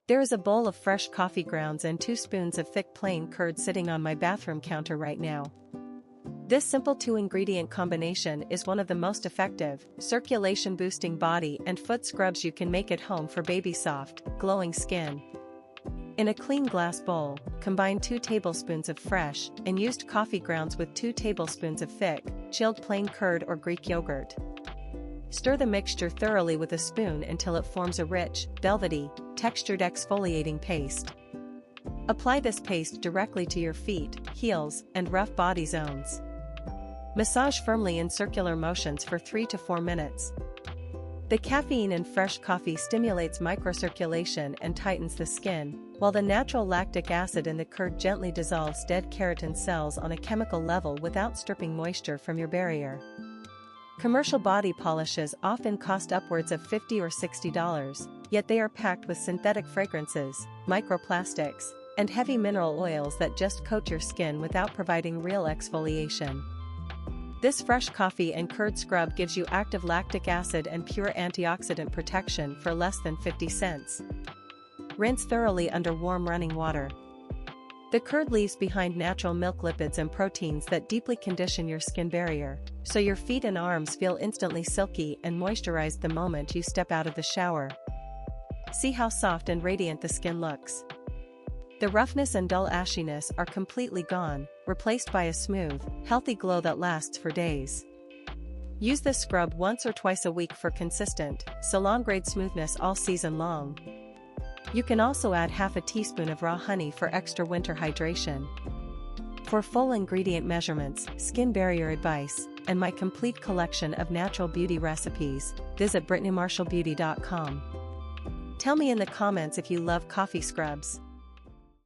There is a bowl of fresh coffee grounds and 2 spoons of thick plain curd sitting on my bathroom counter right now. This simple 2-ingredient combination is one of the most effective, circulation-boosting body and foot scrubs you can make at home for baby soft, glowing skin. In a clean glass bowl, combine 2 tablespoons of fresh and used coffee grounds with 2 tablespoons of thick, chilled plain curd or Greek yogurt. Stir the mixture thoroughly with a spoon until it forms a rich, velvety, textured exfoliating paste. Apply this paste directly to your feet, heels, and rough body zones. Massage firmly in circular motions for 3 to 4 minutes. The caffeine in fresh coffee stimulates microcirculation and tightens the skin, while the natural lactic acid in the curd gently dissolves dead keratin cells on a chemical level without stripping moisture from your barrier. Commercial body polishes often cost upwards of $50 or $60, yet they are packed with synthetic fragrances, microplastics, and heavy mineral oils that just coat your skin without providing real exfoliation. This fresh coffee and curd scrub gives you active lactic acid and pure antioxidant protection for less than 50 cents. Rinse thoroughly under warm running water. The curd leaves behind natural milk lipids and proteins that deeply condition your skin barrier, so your feet and arms feel instantly silky and moisturized the moment you step out of the shower. See how soft and radiant the skin looks. The roughness and dull ashiness are completely gone, replaced by a smooth, healthy glow that lasts for days. Use this scrub once or twice a week for consistent, salon-grade smoothness all season long. You can also add half a teaspoon of raw honey for extra winter hydration. For full ingredient measurements, skin barrier advice, and my complete collection of natural beauty recipes, visit BritanyMarshallBeauty.com. Tell me in the comments if you love coffee scrubs.